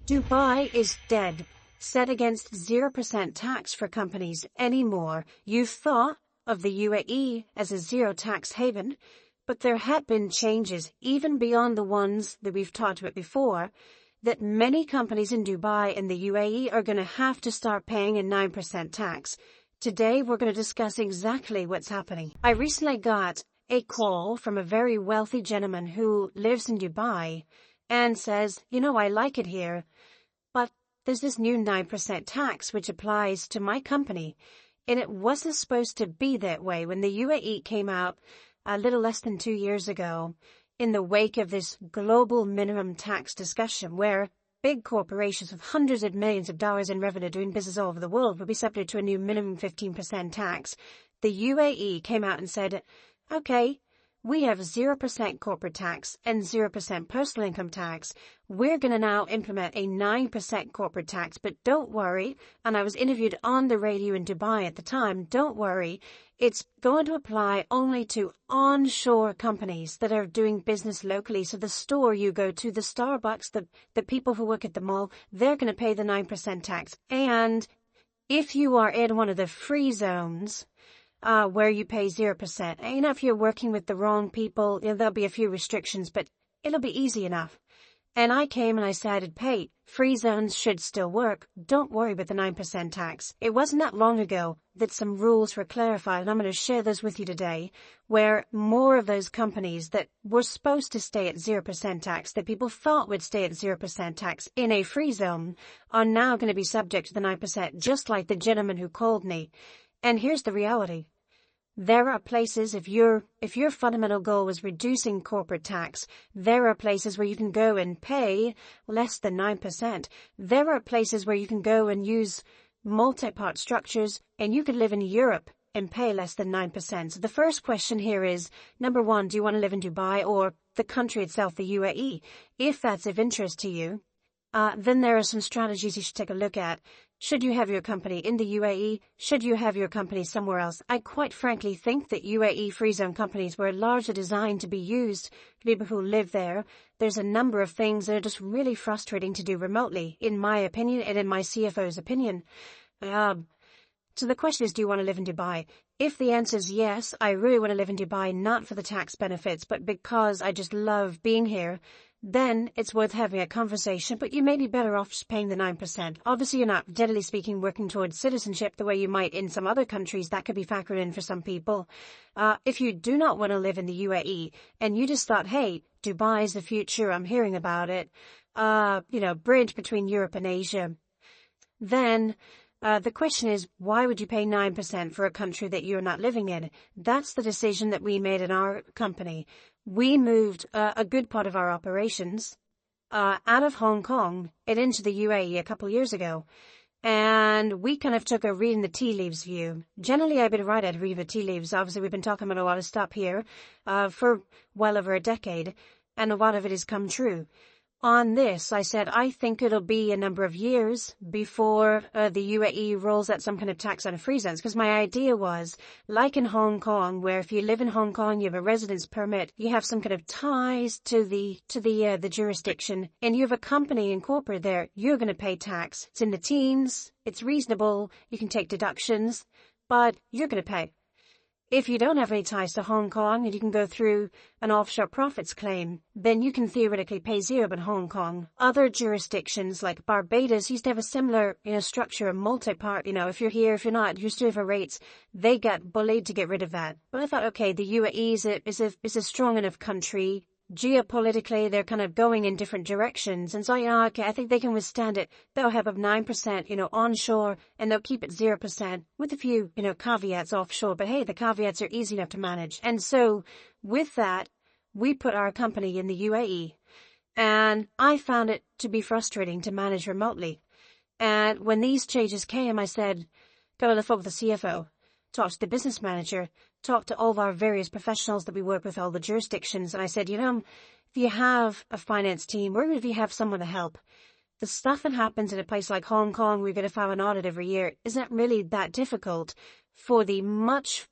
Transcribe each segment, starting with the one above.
Dubai is dead, set against 0% tax for companies anymore. You've thought of the UAE as a zero tax haven, but there have been changes, even beyond the ones that we've talked about before, that many companies in Dubai and the UAE are going to have to start paying a 9% tax. Today, we're going to discuss exactly what's happening. I recently got a call from a very wealthy gentleman who lives in Dubai and says, I like it here, but there's this new 9% tax which applies to my company. And it wasn't supposed to be that way. When the UAE came out a little less than 2 years ago, in the wake of this global minimum tax discussion where big corporations with hundreds of millions of dollars in revenue doing business all over the world would be subject to a new minimum 15% tax, the UAE came out and said, okay, we have 0% corporate tax and 0% personal income tax. We're going to now implement a 9% corporate tax, but don't worry, and I was interviewed on the radio in Dubai at the time, don't worry, it's going to apply only to onshore companies that are doing business locally. So the store you go to, the Starbucks, the people who work at the mall, they're going to pay the 9% tax. And if you are in one of the free zones, where you pay 0%. And if you're working with the wrong people, there'll be a few restrictions, but it'll be easy enough. And I came and I said, hey, free zones should still work. Don't worry about the 9% tax. It wasn't that long ago that some rules were clarified, and I'm going to share those with you today, where more of those companies that were supposed to stay at 0% tax, that people thought would stay at 0% tax in a free zone, are now going to be subject to the 9%, just like the gentleman who called me. And here's the reality. There are places, if your fundamental goal was reducing corporate tax, there are places where you can go and pay less than 9%. There are places where you can go and use multi-part structures, and you could live in Europe and pay less than 9%. So the first question here is, number one, do you want to live in Dubai or the country itself, the UAE? If that's of interest to you, then there are some strategies you should take a look at. Should you have your company in the UAE? Should you have your company somewhere else? I quite frankly think that UAE free zone companies were largely designed to be used for people who live there. There's a number of things that are just really frustrating to do remotely, in my opinion and in my CFO's opinion. So the question is, do you want to live in Dubai? If the answer is yes, I really want to live in Dubai, not for the tax benefits, but because I just love being here, then it's worth having a conversation, but you may be better off just paying the 9%. Obviously, you're not, generally speaking, working towards citizenship the way you might in some other countries. That could be factored in for some people. If you do not want to live in the UAE and you just thought, hey, Dubai is the future, I'm hearing about it, bridge between Europe and Asia, then the question is, why would you pay 9% for a country that you're not living in? That's the decision that we made in our company. We moved a good part of our operations out of Hong Kong and into the UAE a couple of years ago. And we kind of took a reading the tea leaves view. Generally, I've been right at reading the tea leaves. Obviously, we've been talking about a lot of stuff here for well over a decade, and a lot of it has come true. On this, I said, I think it'll be a number of years before the UAE rolls out some kind of tax on free zones. Because my idea was, like in Hong Kong, where if you live in Hong Kong, you have a residence permit, you have some kind of ties to the jurisdiction, and you have a company and corporate there, you're going to pay tax. It's in the teens, it's reasonable, you can take deductions, but you're going to pay. If you don't have any ties to Hong Kong and you can go through an offshore profits claim, then you can theoretically pay zero in Hong Kong. Other jurisdictions like Barbados used to have a similar, structure, a multi-part, if you're here, if you're not, used to have rates. They got bullied to get rid of that. But I thought, okay, the UAE is a strong enough country. Geopolitically, they're kind of going in different directions. And so, okay, I think they can withstand it. They'll have up 9%, onshore, and they'll keep it 0% with a few, caveats offshore. But hey, the caveats are easy enough to manage. And so with that, we put our company in the UAE. And I found it to be frustrating to manage remotely. And when these changes came, I said, got on the phone with the CFO, talked to the business manager, talked to all of our various professionals that we work with, all the jurisdictions, and I said, if you have a finance team, or even if you have someone to help, the stuff that happens in a place like Hong Kong, we're going to file an audit every year, isn't really that difficult for the much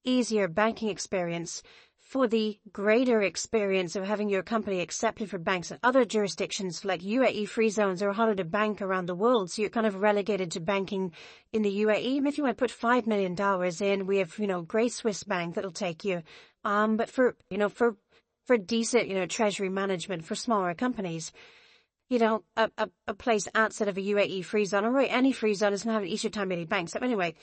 easier banking experience for the greater experience of having your company accepted for banks in other jurisdictions like UAE free zones or harder to bank around the world. So you're kind of relegated to banking in the UAE. If you want to put $5 million in, we have, great Swiss bank that'll take you. But for decent, treasury management for smaller companies, a place outside of a UAE free zone, or really any free zone, doesn't have an easier time getting banks. So anyway,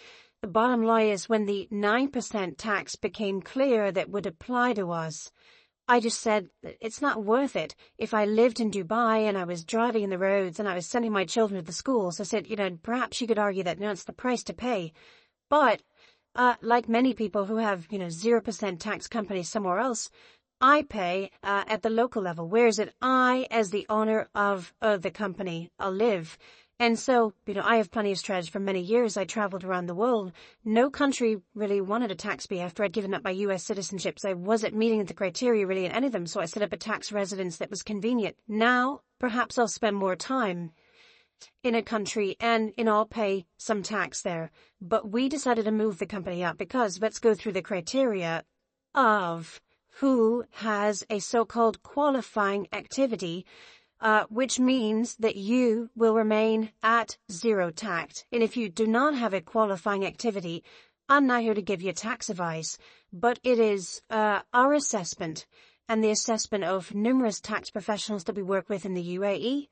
the bottom line is when the 9% tax became clear that would apply to us, I just said, it's not worth it. If I lived in Dubai and I was driving in the roads and I was sending my children to the schools, I said, perhaps you could argue that, it's the price to pay. But, like many people who have, 0% tax companies somewhere else, I pay at the local level, whereas I, as the owner of the company, I'll live. And so, I have plenty of strategy. For many years, I traveled around the world. No country really wanted to tax me after I'd given up my U.S. citizenships. I wasn't meeting the criteria really in any of them, so I set up a tax residence that was convenient. Now, perhaps I'll spend more time in a country and, I'll pay some tax there. But we decided to move the company up because let's go through the criteria of who has a so-called qualifying activity, which means that you will remain at zero tax. And if you do not have a qualifying activity, I'm not here to give you tax advice, but it is our assessment and the assessment of numerous tax professionals that we work with in the UAE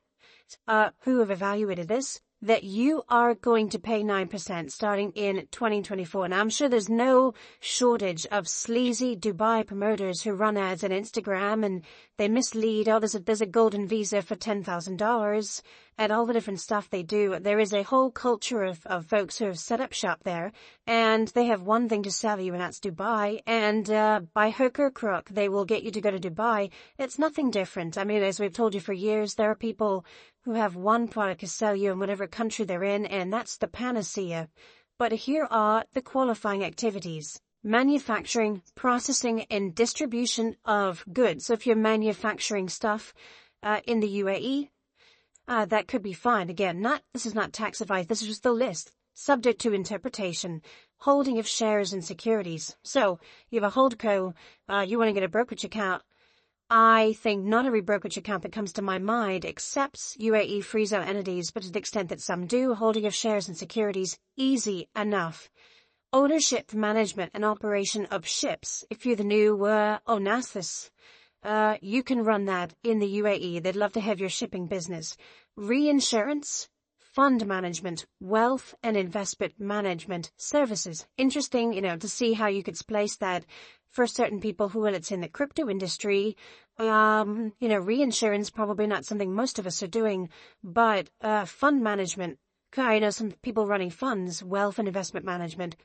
who have evaluated this, that you are going to pay 9% starting in 2024. And I'm sure there's no shortage of sleazy Dubai promoters who run ads on Instagram and they mislead. Oh, there's a golden visa for $10,000 and all the different stuff they do. There is a whole culture of folks who have set up shop there and they have one thing to sell you, and that's Dubai. And by hook or crook, they will get you to go to Dubai. It's nothing different. I mean, as we've told you for years, there are people who have one product to sell you in whatever country they're in, and that's the panacea. But here are the qualifying activities: manufacturing, processing, and distribution of goods. So if you're manufacturing stuff in the UAE, that could be fine. Again, this is not tax advice, this is just the list. Subject to interpretation. Holding of shares and securities. So you have a holdco, you want to get a brokerage account. I think not every brokerage account that comes to my mind accepts UAE free zone entities, but to the extent that some do, holding of shares and securities, easy enough. Ownership, management, and operation of ships. If you're the new Onassis, you can run that in the UAE. They'd love to have your shipping business. Reinsurance, fund management, wealth and investment management services. Interesting, to see how you could place that for certain people who, it's in the crypto industry. Reinsurance, probably not something most of us are doing, but fund management. I know some people running funds, wealth and investment management.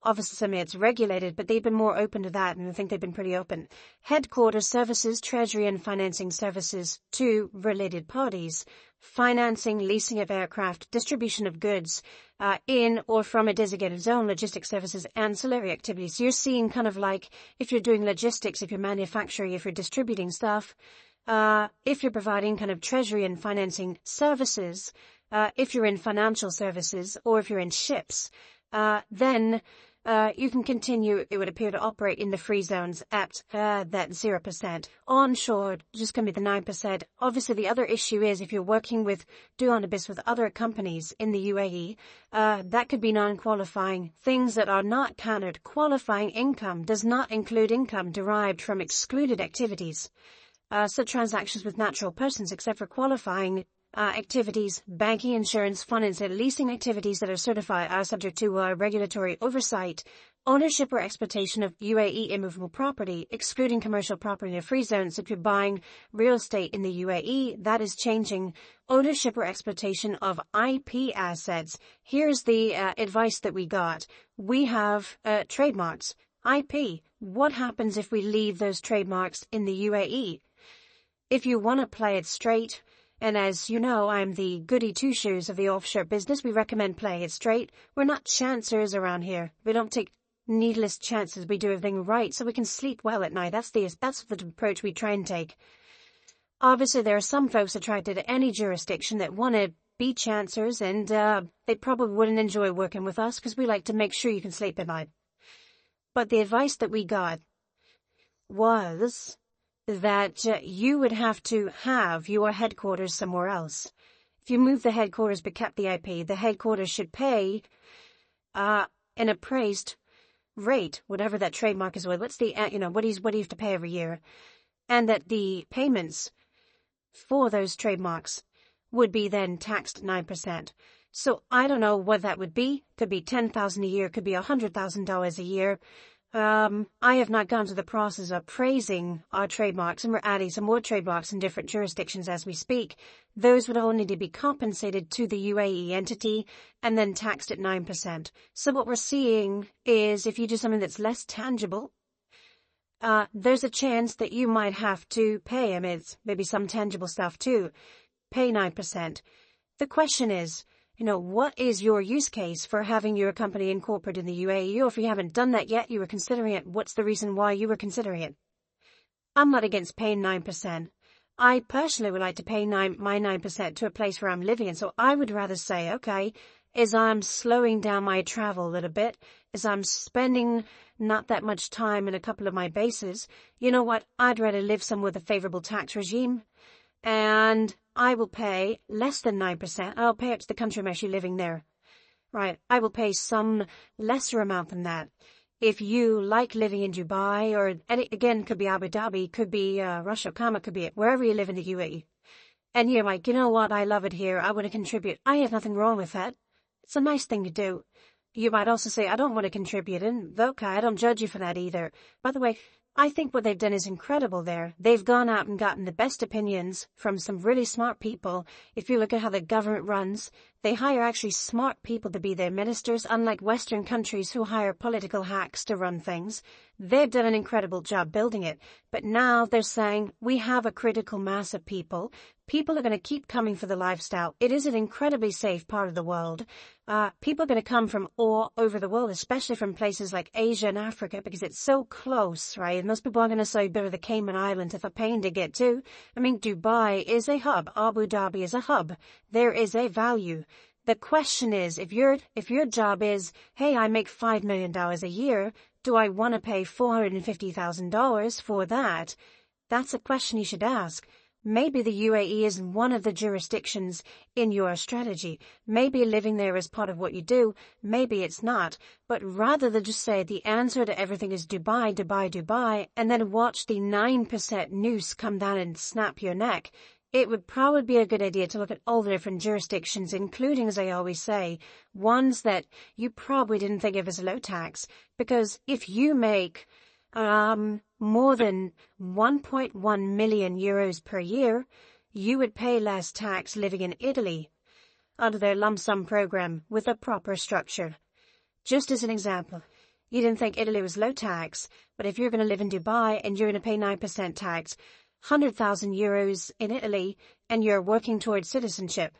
Obviously, some of it's regulated, but they've been more open to that, and I think they've been pretty open. Headquarters services, treasury and financing services to related parties. Financing, leasing of aircraft, distribution of goods in or from a designated zone, logistics services, ancillary activities. You're seeing kind of like if you're doing logistics, if you're manufacturing, if you're distributing stuff, if you're providing kind of treasury and financing services, if you're in financial services, or if you're in ships, then you can continue, it would appear, to operate in the free zones at that 0%. Onshore, just going to be the 9%. Obviously, the other issue is if you're working with, doing business with other companies in the UAE, that could be non-qualifying. Things that are not counted. Qualifying income does not include income derived from excluded activities. So transactions with natural persons, except for qualifying activities, banking, insurance, finance, and leasing activities that are certified are subject to regulatory oversight. Ownership or exploitation of UAE immovable property, excluding commercial property in a free zone. So if you're buying real estate in the UAE, that is changing. Ownership or exploitation of IP assets. Here's the advice that we got. We have trademarks. IP. What happens if we leave those trademarks in the UAE? If you want to play it straight, and as you know, I'm the goody two-shoes of the offshore business. We recommend playing it straight. We're not chancers around here. We don't take needless chances. We do everything right so we can sleep well at night. That's the approach we try and take. Obviously, there are some folks attracted to any jurisdiction that want to be chancers, and they probably wouldn't enjoy working with us because we like to make sure you can sleep at night. But the advice that we got was that you would have to have your headquarters somewhere else. If you move the headquarters but kept the IP, the headquarters should pay an appraised rate, whatever that trademark is with. What's the, what do you have to pay every year? And that the payments for those trademarks would be then taxed 9%. So I don't know what that would be. Could be $10,000 a year, could be $100,000 a year. I have not gone through the process of praising our trademarks, and we're adding some more trademarks in different jurisdictions as we speak. Those would all need to be compensated to the UAE entity and then taxed at 9%. So what we're seeing is if you do something that's less tangible, there's a chance that you might have to pay, it's maybe some tangible stuff too, pay 9%. The question is, what is your use case for having your company incorporated in the UAE? Or if you haven't done that yet, you were considering it, what's the reason why you were considering it? I'm not against paying 9%. I personally would like to pay my 9% to a place where I'm living in. So I would rather say, okay, as I'm slowing down my travel a little bit, as I'm spending not that much time in a couple of my bases, you know what? I'd rather live somewhere with a favorable tax regime. And I will pay less than 9%. I'll pay it to the country I'm actually living there. Right. I will pay some lesser amount than that. If you like living in Dubai, or again, could be Abu Dhabi, could be Ras Al Khaimah, could be wherever you live in the UAE. And you're like, you know what? I love it here. I want to contribute. I have nothing wrong with that. It's a nice thing to do. You might also say, I don't want to contribute, and okay, I don't judge you for that either. By the way, I think what they've done is incredible there. They've gone out and gotten the best opinions from some really smart people. If you look at how the government runs, they hire actually smart people to be their ministers, unlike Western countries who hire political hacks to run things. They've done an incredible job building it. But now they're saying, we have a critical mass of people. People are going to keep coming for the lifestyle. It is an incredibly safe part of the world. People are going to come from all over the world, especially from places like Asia and Africa, because it's so close, right? And most people are going to say, go to the Cayman Islands if a pain to get to. Dubai is a hub. Abu Dhabi is a hub. There is a value. The question is, if your job is, hey, I make $5 million a year, do I want to pay $450,000 for that? That's a question you should ask. Maybe the UAE is one of the jurisdictions in your strategy. Maybe living there is part of what you do. Maybe it's not. But rather than just say the answer to everything is Dubai, Dubai, Dubai, and then watch the 9% noose come down and snap your neck, it would probably be a good idea to look at all the different jurisdictions, including, as I always say, ones that you probably didn't think of as low tax. Because if you make more than 1.1 million euros per year, you would pay less tax living in Italy under their lump sum program with a proper structure. Just as an example, you didn't think Italy was low tax, but if you're going to live in Dubai and you're going to pay 9% tax, 100,000 euros in Italy, and you're working towards citizenship,